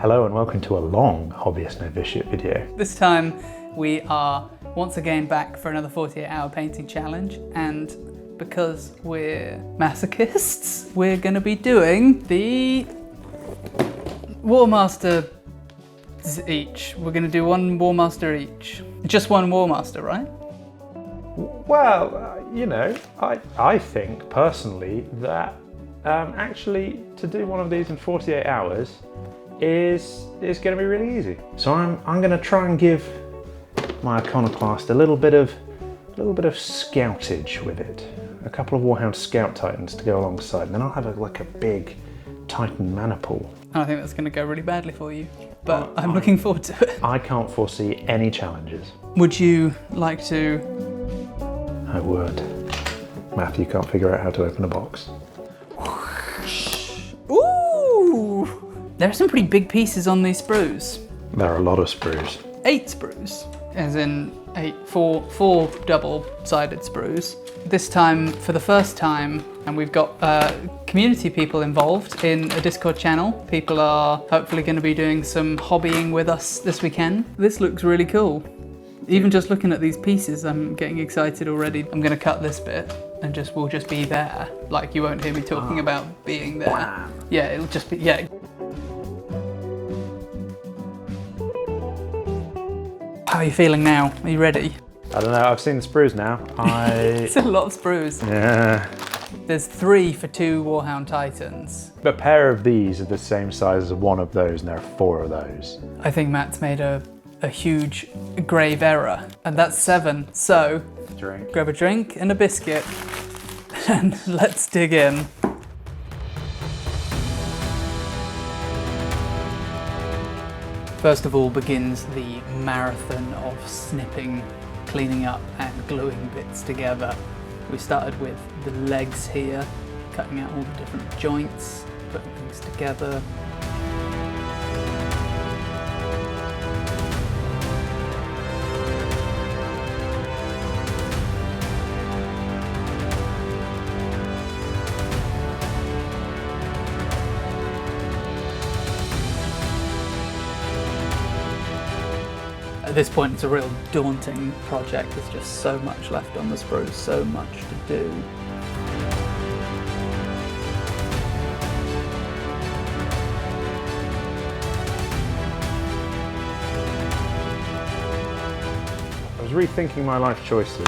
Hello and welcome to a long Hobbyist Novitiate video. This time we are once again back for another 48-hour painting challenge, and because we're masochists, we're going to be doing the War Master each. We're going to do one War Master each. Just one War Master, right? Well, I think personally that actually to do one of these in 48 hours is going to be really easy. So I'm going to try and give my iconoclast a little bit of scoutage with it. A couple of Warhound Scout Titans to go alongside, and then I'll have a big Titan Maniple. I think that's going to go really badly for you, but I'm looking forward to it. I can't foresee any challenges. Would you like to? I would. Matthew can't figure out how to open a box. Ooh! There are some pretty big pieces on these sprues. There are a lot of sprues. 8 sprues, as in four double-sided sprues. This time, for the first time, and we've got community people involved in a Discord channel. People are hopefully going to be doing some hobbying with us this weekend. This looks really cool. Even just looking at these pieces, I'm getting excited already. I'm going to cut this bit and we'll just be there. Like, you won't hear me talking about being there. Wow. Yeah, it'll just be, yeah. How are you feeling now? Are you ready? I don't know, I've seen the sprues now. It's a lot of sprues. Yeah. There's 3 for 2 Warhound Titans. A pair of these are the same size as one of those, and there are 4 of those. I think Matt's made a huge, grave error, and that's 7. So, grab a drink and a biscuit, and let's dig in. First of all begins the marathon of snipping, cleaning up and gluing bits together. We started with the legs here, cutting out all the different joints, putting things together. At this point, it's a real daunting project. There's just so much left on the sprues, so much to do. I was rethinking my life choices.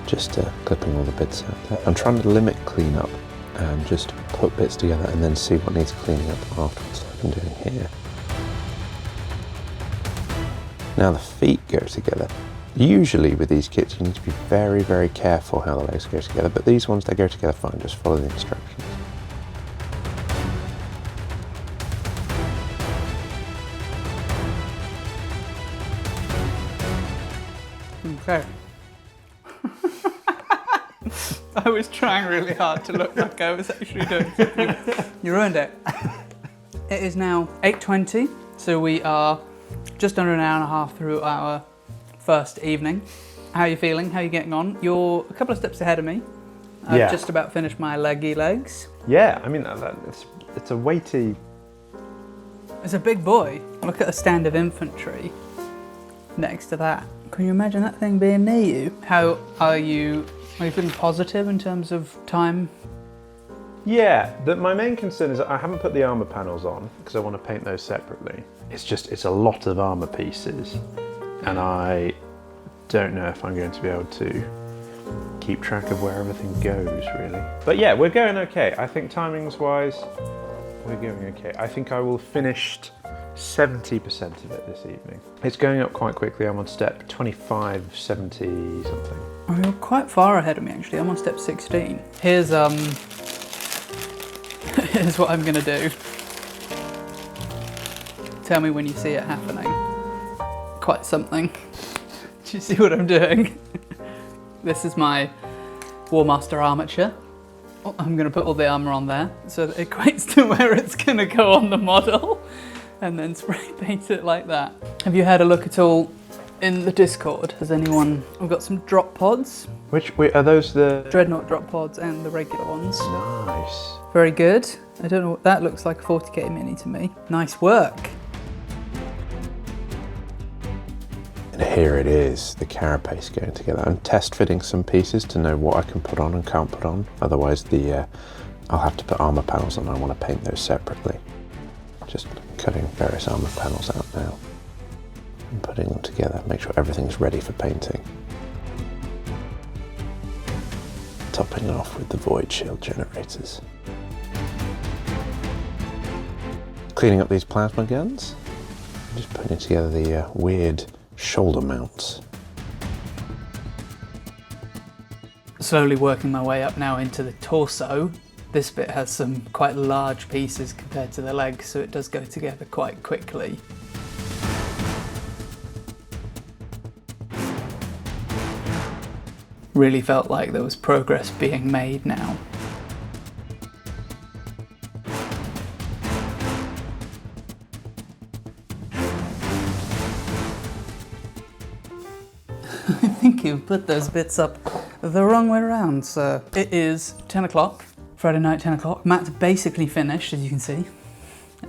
Just clipping all the bits out there. I'm trying to limit cleanup and just put bits together and then see what needs cleaning up afterwards, like I'm doing here. Now the feet go together. Usually with these kits you need to be very, very careful how the legs go together, but these ones, they go together fine, just follow the instructions. Okay. I was trying really hard to look like I was actually doing something. You ruined it. It is now 8:20, so we are just under an hour and a half through our first evening. How are you feeling? How are you getting on? You're a couple of steps ahead of me. I've just about finished my leggy legs. Yeah, I mean, it's a weighty... It's a big boy. Look at a stand of infantry next to that. Can you imagine that thing being near you? How are you? Are you feeling positive in terms of time? Yeah, my main concern is that I haven't put the armour panels on because I want to paint those separately. It's a lot of armour pieces, and I don't know if I'm going to be able to keep track of where everything goes, really. But yeah, we're going okay. I think timings wise, we're going okay. I think I will have finished 70% of it this evening. It's going up quite quickly. I'm on step 25, 70 something. Oh, you're quite far ahead of me actually. I'm on step 16. Here's here's what I'm gonna do. Tell me when you see it happening. Quite something. Do you see what I'm doing? This is my War Master armature. Oh, I'm gonna put all the armor on there so that it equates to where it's gonna go on the model, and then spray paint it like that. Have you had a look at all in the Discord? Has anyone... We've got some drop pods. Wait, are those the... Dreadnought drop pods and the regular ones. Nice. Very good. I don't know what that looks like, a 40k mini to me. Nice work. And here it is, the carapace going together. I'm test fitting some pieces to know what I can put on and can't put on. Otherwise I'll have to put armour panels on. I want to paint those separately. Just cutting various armour panels out now and putting them together. Make sure everything's ready for painting. Topping off with the void shield generators. Cleaning up these plasma guns. Just putting together the weird shoulder mounts. Slowly working my way up now into the torso. This bit has some quite large pieces compared to the legs, so it does go together quite quickly. Really felt like there was progress being made now. I think you've put those bits up the wrong way around, sir. It is 10 o'clock, Friday night, 10 o'clock. Matt's basically finished, as you can see.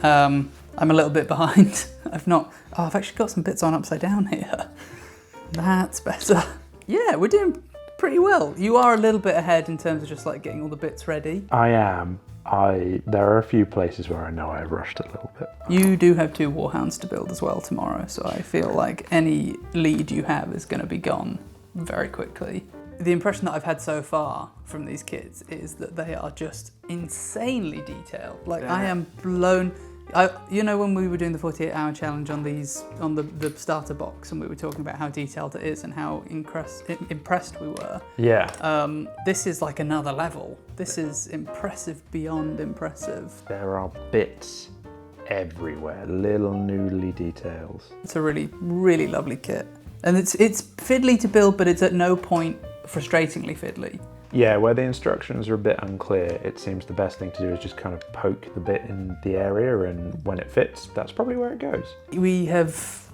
I'm a little bit behind. I've actually got some bits on upside down here. That's better. Yeah, we're doing pretty well. You are a little bit ahead in terms of just like getting all the bits ready. I am. There are a few places where I know I rushed a little bit. You do have 2 warhounds to build as well tomorrow, so I feel like any lead you have is going to be gone very quickly. The impression that I've had so far from these kits is that they are just insanely detailed. Like, I am blown. You know, when we were doing the 48-hour challenge on the starter box, and we were talking about how detailed it is and how impressed we were. Yeah. This is like another level. This is impressive beyond impressive. There are bits everywhere, little noodly details. It's a really, really lovely kit. And it's fiddly to build, but it's at no point frustratingly fiddly. Yeah, where the instructions are a bit unclear, it seems the best thing to do is just kind of poke the bit in the area, and when it fits, that's probably where it goes. We have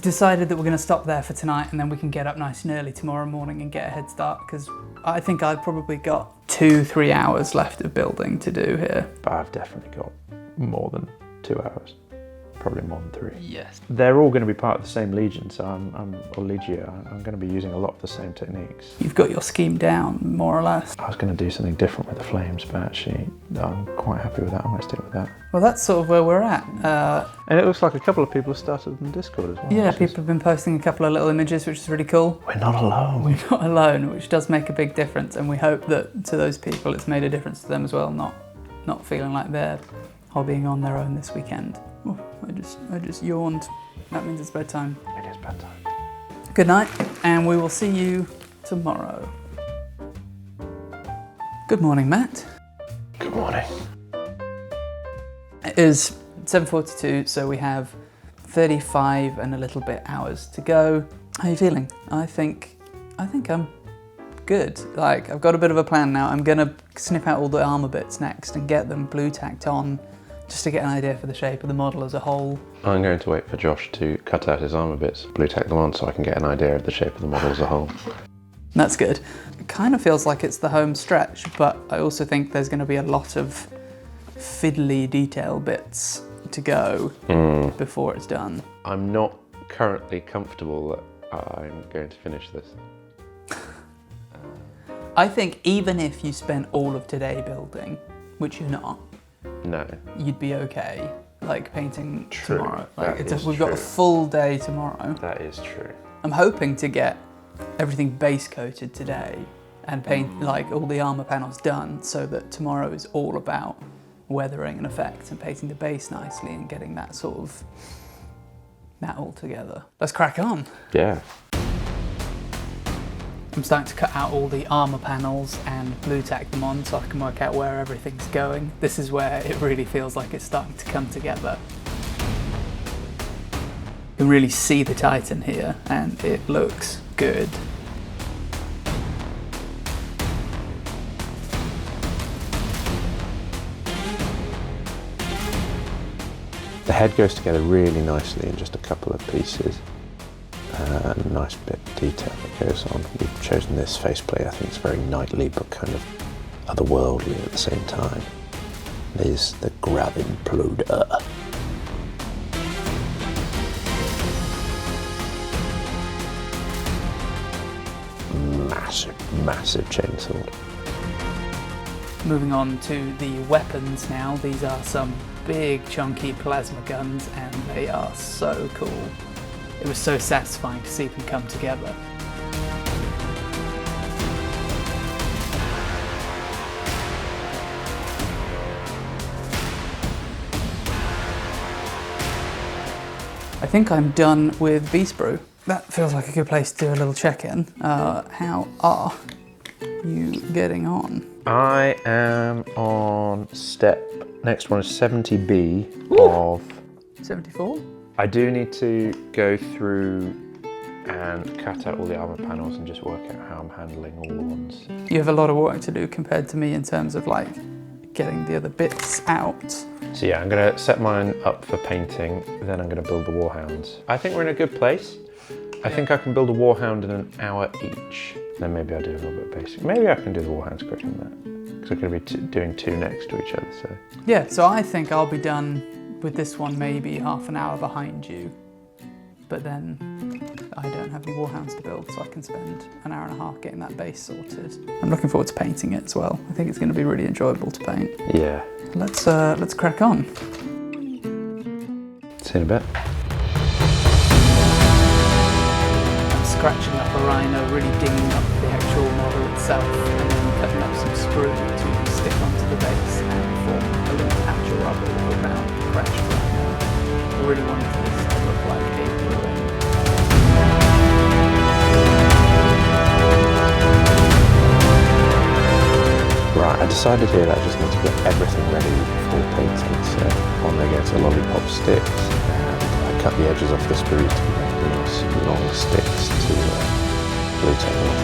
decided that we're going to stop there for tonight, and then we can get up nice and early tomorrow morning and get a head start, because I think I've probably got 2-3 hours left of building to do here. But I've definitely got more than 2 hours. Probably more than 3. Yes. They're all going to be part of the same Legion, so or Legio. I'm going to be using a lot of the same techniques. You've got your scheme down, more or less. I was going to do something different with the flames, but actually I'm quite happy with that. I'm going to stick with that. Well, that's sort of where we're at. And it looks like a couple of people have started in Discord as well. Yeah, people have been posting a couple of little images, which is really cool. We're not alone. We're not alone, which does make a big difference, and we hope that to those people it's made a difference to them as well, not feeling like they're hobbying on their own this weekend. Oh, I just yawned. That means it's bedtime. It is bedtime. Good night, and we will see you tomorrow. Good morning, Matt. Good morning. It is 7:42, so we have 35 and a little bit hours to go. How are you feeling? I think I'm good. Like, I've got a bit of a plan now. I'm gonna snip out all the armor bits next and get them blue tacked on, just to get an idea for the shape of the model as a whole. I'm going to wait for Josh to cut out his armour bits, blue tack them on, so I can get an idea of the shape of the model as a whole. That's good. It kind of feels like it's the home stretch, but I also think there's going to be a lot of fiddly detail bits to go before it's done. I'm not currently comfortable that I'm going to finish this. I think even if you spent all of today building, which you're not, No. you'd be okay, like painting True. tomorrow. Like That we've got a is true. full day tomorrow. That is true. I'm hoping to get everything base coated today and paint like all the armor panels done, so that tomorrow is all about weathering and effects and painting the base nicely and getting that all together. Let's crack on. Yeah. I'm starting to cut out all the armor panels and blue tack them on so I can work out where everything's going. This is where it really feels like it's starting to come together. You can really see the Titan here, and it looks good. The head goes together really nicely in just a couple of pieces. Nice bit of detail that goes on. We've chosen this faceplate. I think it's very knightly but kind of otherworldly at the same time. There's the grub imploder. Massive chainsword. Moving on to the weapons now. These are some big chunky plasma guns and they are so cool. It was so satisfying to see them come together. I think I'm done with Beast Brew. That feels like a good place to do a little check-in. How are you getting on? I am on next one is 70B of... 74? I do need to go through and cut out all the armor panels and just work out how I'm handling all the ones. You have a lot of work to do compared to me in terms of like getting the other bits out. So yeah, I'm gonna set mine up for painting, then I'm gonna build the warhounds. I think we're in a good place. I think I can build a warhound in an hour each. Then maybe I'll do a little bit of basic. Maybe I can do the warhounds quicker than that. Because I'm gonna be doing two next to each other, so. Yeah, so I think I'll be done with this one maybe half an hour behind you. But then I don't have any warhounds to build, so I can spend an hour and a half getting that base sorted. I'm looking forward to painting it as well. I think it's gonna be really enjoyable to paint. Yeah. Let's crack on. See you in a bit. Scratching up a rhino, really digging up the actual model itself, and then cutting up some sprue to stick onto the base and form a little patch of rubble around the crashed rhino. I really wanted this to look like a ruin. Right, I decided here that I just need to get everything ready before painting, so I'm going to get some lollipop sticks, and I cut the edges off the sprues to make nice long sticks to glue tape off.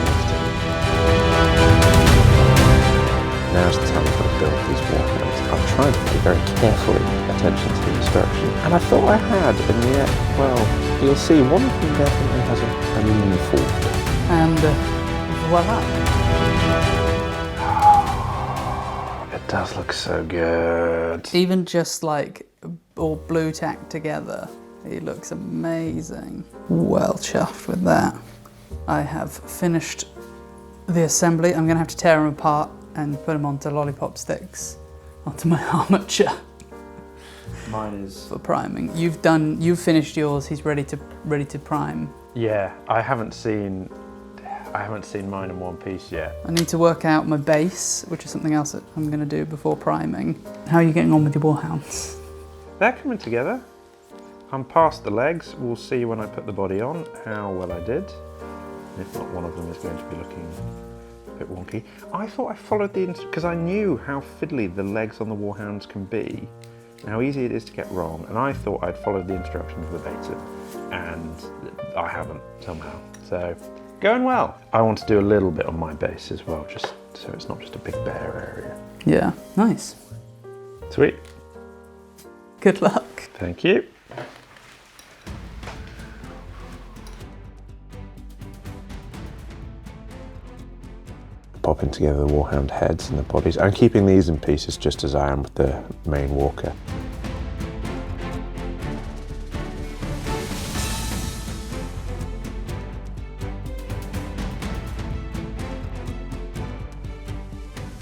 Now's the time I'm going to build these warhounds. I'm trying to pay very carefully attention to the instruction, and I thought I had, and yet, well, you'll see one of them definitely has a mean fault. And voila. It does look so good. Even just like all blue tacked together, it looks amazing. Well chuffed with that. I have finished the assembly. I'm gonna have to tear them apart and put them onto lollipop sticks, onto my armature. Mine is... For priming. You've finished yours, he's ready to prime. Yeah, I haven't seen mine in one piece yet. I need to work out my base, which is something else that I'm gonna do before priming. How are you getting on with your warhounds? They're coming together. I'm past the legs. We'll see when I put the body on how well I did. If not, one of them is going to be looking a bit wonky. I thought I followed the because I knew how fiddly the legs on the warhounds can be and how easy it is to get wrong, and I thought I'd followed the instructions verbatim, and I haven't somehow. So, going well. I want to do a little bit on my base as well, just so it's not just a big bare area. Yeah, nice. Sweet. Good luck. Thank you. Popping together the warhound heads and the bodies. I'm keeping these in pieces just as I am with the main walker.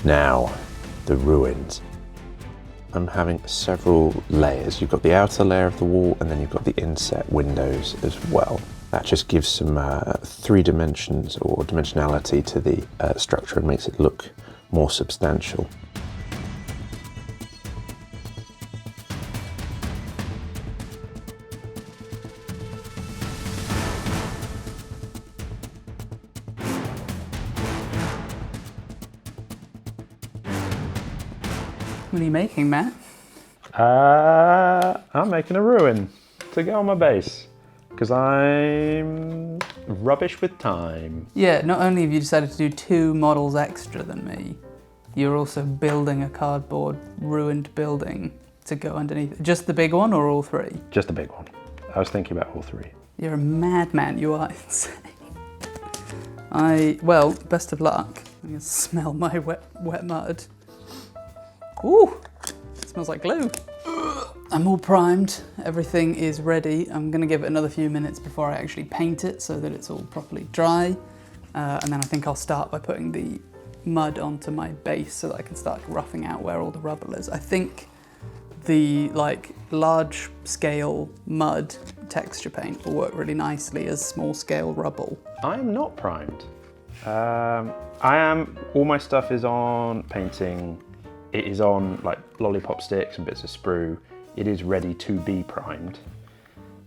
Now, the ruins. I'm having several layers. You've got the outer layer of the wall and then you've got the inset windows as well. That just gives some 3 dimensions or dimensionality to the structure and makes it look more substantial. What are you making, Matt? I'm making a ruin to go on my base because I'm rubbish with time. Yeah, not only have you decided to do 2 models extra than me, you're also building a cardboard ruined building to go underneath. Just the big one or all 3? Just the big one. I was thinking about all 3. You're a madman, you are insane. Well, best of luck. I can smell my wet mud. Ooh, It smells like glue. I'm all primed, everything is ready. I'm gonna give it another few minutes before I actually paint it so that it's all properly dry. And then I think I'll start by putting the mud onto my base so that I can start roughing out where all the rubble is. I think the large scale mud texture paint will work really nicely as small scale rubble. I am not primed. All my stuff is on painting. It is on like lollipop sticks and bits of sprue. It is ready to be primed.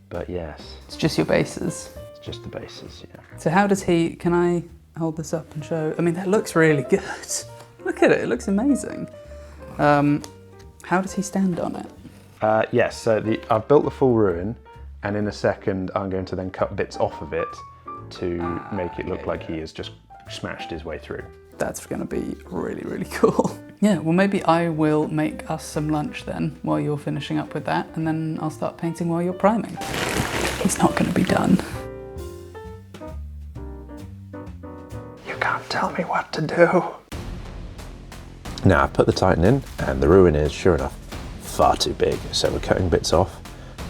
But yes. It's just your bases. It's just the bases, yeah. So how does he, can I hold this up and show? I mean, that looks really good. Look at it, it looks amazing. How does he stand on it? Yes, so I've built the full ruin, and in a second I'm going to then cut bits off of it to make it look like he has just smashed his way through. That's gonna be really, really cool. Yeah, well maybe I will make us some lunch then while you're finishing up with that, and then I'll start painting while you're priming. He's not gonna be done. You can't tell me what to do. Now I've put the Titan in, and the ruin is, sure enough, far too big. So we're cutting bits off,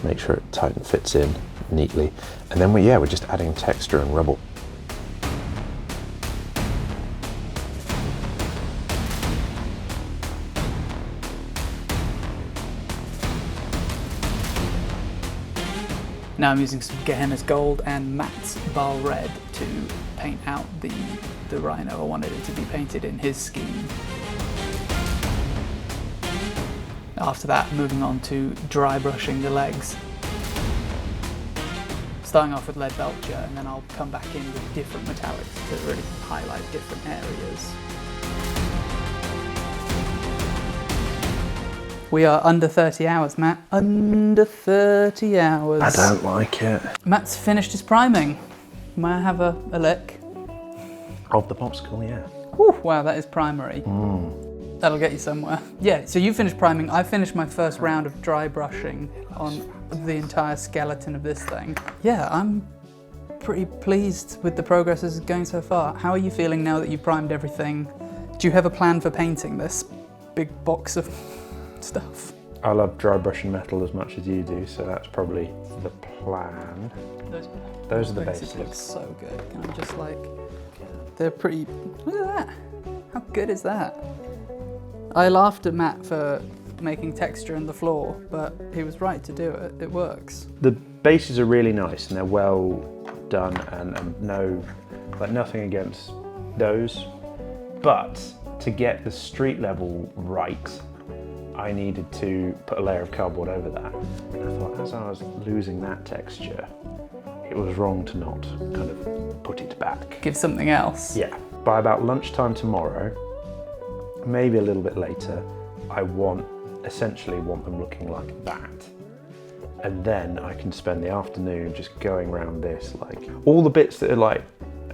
make sure it Titan fits in neatly. And then we're just adding texture and rubble. Now I'm using some Gehenna's Gold and Matt's Bal Red to paint out the rhino. I wanted it to be painted in his scheme. After that, moving on to dry brushing the legs. Starting off with lead belcher, and then I'll come back in with different metallics to really highlight different areas. We are under 30 hours, Matt. Under 30 hours. I don't like it. Matt's finished his priming. May I have a lick? Of the popsicle, yeah. Whew, wow, that is primary. That'll get you somewhere. Yeah, so you finished priming. I finished my first round of dry brushing on the entire skeleton of this thing. Yeah, I'm pretty pleased with the progress this is going so far. How are you feeling now that you've primed everything? Do you have a plan for painting this big box of stuff? I love dry brushing metal as much as you do, so that's probably the plan. Those are the bases. Look so good. Can I just they're pretty, look at that. How good is that? I laughed at Matt for making texture in the floor, but he was right to do it. It works. The bases are really nice and they're well done, and nothing against those. But to get the street level right, I needed to put a layer of cardboard over that. And I thought, as I was losing that texture, it was wrong to not kind of put it back. Give something else. Yeah. By about lunchtime tomorrow, maybe a little bit later, I essentially want them looking like that. And then I can spend the afternoon just going around this, all the bits that are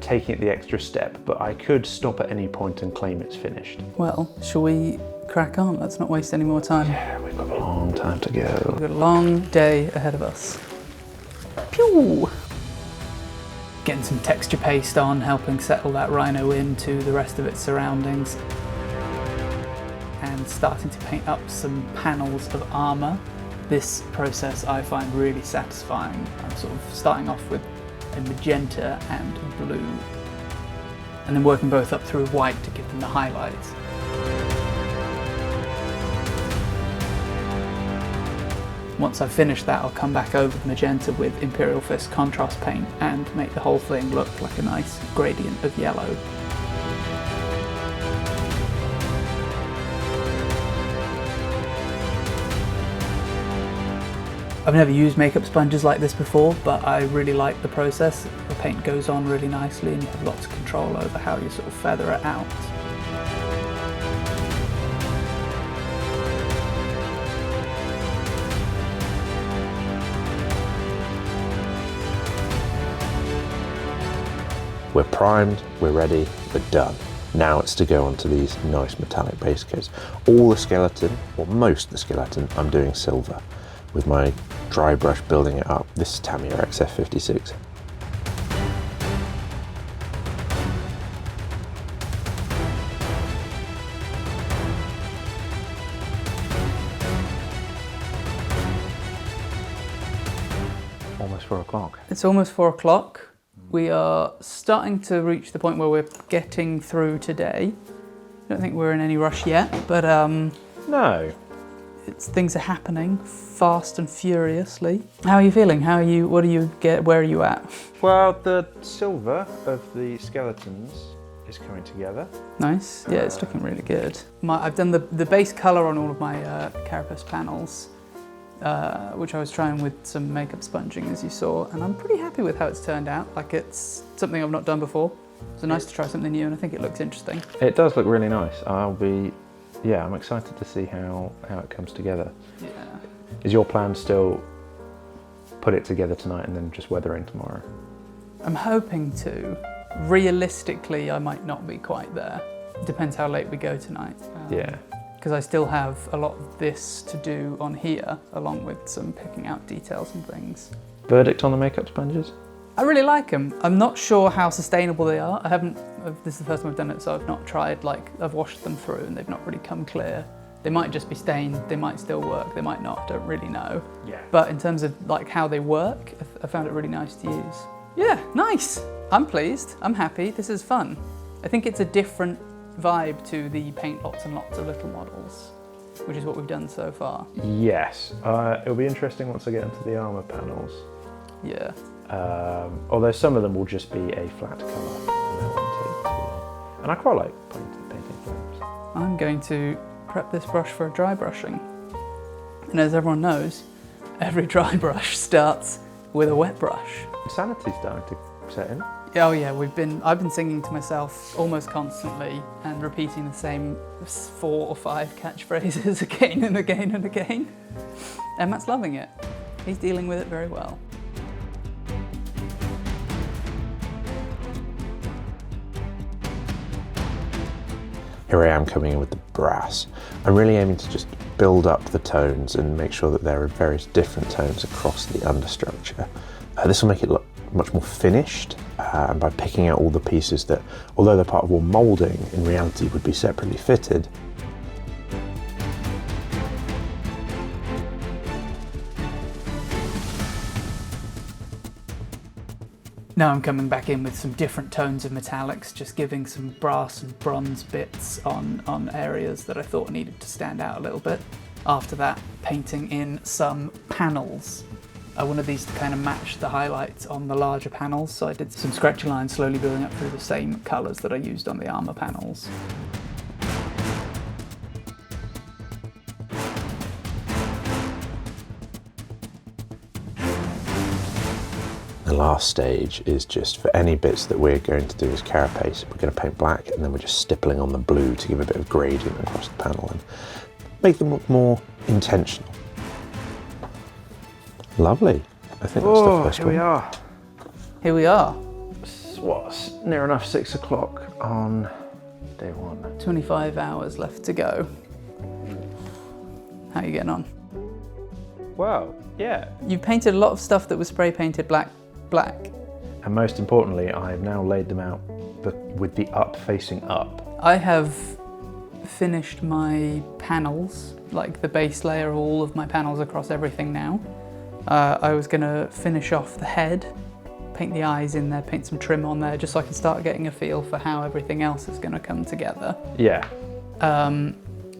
taking it the extra step, but I could stop at any point and claim it's finished. Well, shall we crack on? Let's not waste any more time. Yeah, we've got a long time to go. We've got a long day ahead of us. Pew! Getting some texture paste on, helping settle that rhino into the rest of its surroundings. And starting to paint up some panels of armor. This process I find really satisfying. I'm sort of starting off with a magenta and blue, and then working both up through white to give them the highlights. Once I've finished that, I'll come back over the magenta with Imperial Fist contrast paint and make the whole thing look like a nice gradient of yellow. I've never used makeup sponges like this before, but I really like the process. The paint goes on really nicely and you have lots of control over how you sort of feather it out. We're primed, we're ready, we're done. Now it's to go onto these nice metallic base coats. All the skeleton, or most of the skeleton, I'm doing silver with my dry brush building it up. This is Tamiya XF56. 4 o'clock. It's almost 4 o'clock. We are starting to reach the point where we're getting through today. I don't think we're in any rush yet, but No. things are happening fast and furiously. How are you feeling? Where are you at? Well, the silver of the skeletons is coming together. Nice. Yeah, it's looking really good. I've done the base colour on all of my carapace panels, which I was trying with some makeup sponging, as you saw, and I'm pretty happy with how it's turned out. Like, it's something I've not done before. So nice to try something new, and I think it looks interesting. It does look really nice. I'm excited to see how it comes together. Yeah. Is your plan still put it together tonight and then just weather in tomorrow? I'm hoping to. Realistically, I might not be quite there. Depends how late we go tonight. Yeah. Because I still have a lot of this to do on here, along with some picking out details and things. Verdict on the makeup sponges? I really like them. I'm not sure how sustainable they are. This is the first time I've done it, so I've not tried, I've washed them through and they've not really come clear. They might just be stained, they might still work, they might not, I don't really know. Yeah. But in terms of how they work, I found it really nice to use. Yeah, nice. I'm pleased, I'm happy, this is fun. I think it's a different vibe to the paint lots and lots of little models, which is what we've done so far. Yes. It'll be interesting once I get into the armour panels. Yeah. Although some of them will just be a flat colour. And I quite like painting flames. I'm going to prep this brush for a dry brushing. And as everyone knows, every dry brush starts with a wet brush. Sanity's starting to set in. Oh yeah, I've been singing to myself almost constantly and repeating the same 4 or 5 catchphrases again and again and again. And Matt's loving it. He's dealing with it very well. Here I am coming in with the brass. I'm really aiming to just build up the tones and make sure that there are various different tones across the understructure. This will make it look much more finished, and by picking out all the pieces that, although they're part of wall moulding, in reality would be separately fitted. Now I'm coming back in with some different tones of metallics, just giving some brass and bronze bits on areas that I thought needed to stand out a little bit. After that, painting in some panels. I wanted these to kind of match the highlights on the larger panels, so I did some scratchy lines slowly building up through the same colours that I used on the armour panels. The last stage is just for any bits that we're going to do as carapace, we're going to paint black and then we're just stippling on the blue to give a bit of gradient across the panel and make them look more intentional. Lovely. I think that's the first here one. we are. Here we are. What's near enough 6 o'clock on day 1. 25 hours left to go. How are you getting on? Well, yeah. You painted a lot of stuff that was spray painted black. And most importantly, I have now laid them out with the up facing up. I have finished my panels, like the base layer of all of my panels across everything now. I was going to finish off the head, paint the eyes in there, paint some trim on there, just so I can start getting a feel for how everything else is going to come together. Yeah.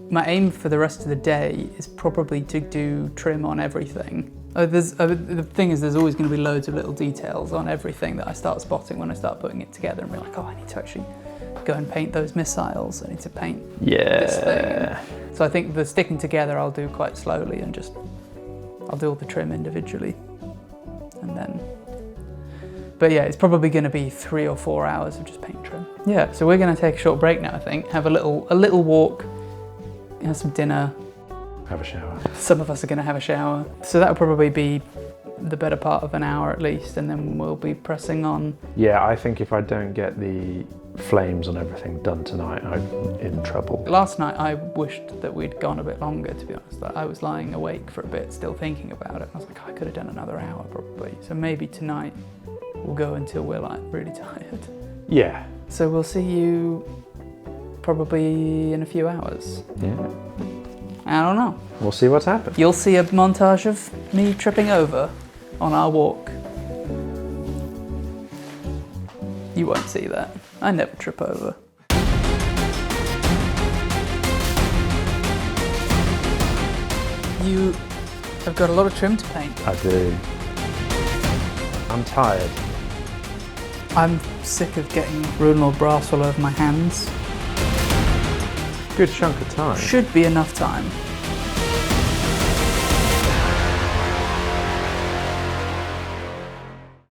My aim for the rest of the day is probably to do trim on everything. The thing is, there's always going to be loads of little details on everything that I start spotting when I start putting it together and be like, oh, I need to actually go and paint those missiles, I need to paint this thing. So I think the sticking together I'll do quite slowly and I'll do all the trim individually. And then, but yeah, it's probably going to be 3 or 4 hours of just paint trim. Yeah, so we're going to take a short break now, I think, have a little walk, have some dinner. Have a shower. Some of us are going to have a shower. So that'll probably be the better part of an hour at least, and then we'll be pressing on. Yeah, I think if I don't get the flames on everything done tonight, I'm in trouble. Last night I wished that we'd gone a bit longer, to be honest. I was lying awake for a bit still thinking about it. I was like, oh, I could have done another hour probably. So maybe tonight we'll go until we're like really tired. Yeah. So we'll see you probably in a few hours. Yeah. I don't know. We'll see what's happened. You'll see a montage of me tripping over on our walk. You won't see that. I never trip over. You have got a lot of trim to paint. I do. I'm tired. I'm sick of getting Rune Lord brass all over my hands. Good chunk of time. Should be enough time.